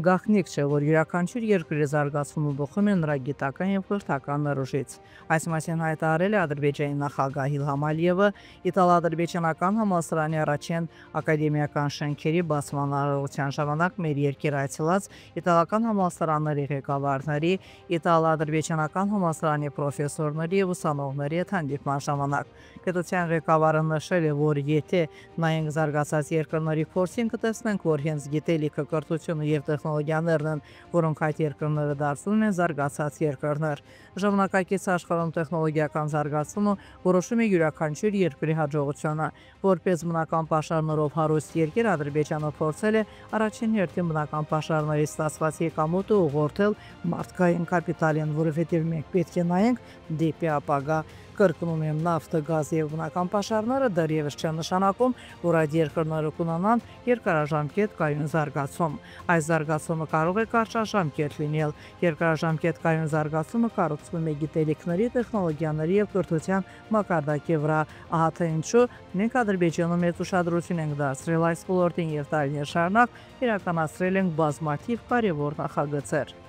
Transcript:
Գաղտնիք չէ, որ յուրաքանչյուր երկրի զարգացումը բխում է նրա գիտական և կրթական ներուժից։ Այս մասին հայտարարել է Ադրբեջանի նախագահ Իլհամ Ալիևը իտալա-ադրբեջանական համալսարանի առաջին ակադեմիական շենքերի բացման արարողության ժամանակ մեր երկիր այցելած իտալական համալսարանների ղեկավարների, իտալա-ադրբեջանական համալսարանի պրոֆեսորների և ուսանողների հետ հանդիպման ժամանակ։ Պետության ղեկավարը նշել է, որ եթե նայենք զարգացած երկրների փորձին, կտեսնենք, որ հենց գիտելիքը, կրթությունը և տեխնոլոգիաներն են, որոնք այդ երկրները դարձնում են զարգացած երկրներ։ Ժամանակակից աշխարհում տեխնոլոգիական զարգացումը որոշում է յուրաքանչյուր երկրի հաջողությունը։ Որպես բնական պաշարներով հարուստ երկիր, Ադրբեջանը փորձել է առաջին հերթին բնական պաշարներից ստացված եկամուտը ուղղորդել մարդկային կապիտալին, որովհետև մենք պետք է նայենք դեպի ապագա։ Կրկնում եմ, նավթը, գազը և բնական պաշարները դեռևս չեն նշանակում, որ այդ երկրները կունենան երկարաժամկետ կայուն զարգացում։ Այս զարգացումը կարող է կարճաժամկետ լինել։ Երկարաժամկետ կայուն զարգացումը կառուցվում է գիտելիքների, տեխնոլոգիաների և կրթության մակարդակի վրա։ Ահա թե ինչու մենք Ադրբեջանում մեծ ուշադրություն ենք դարձրել այս ոլորտին և տարիներ շարունակ իրականացրել ենք բազմաթիվ կարևոր նախագծեր։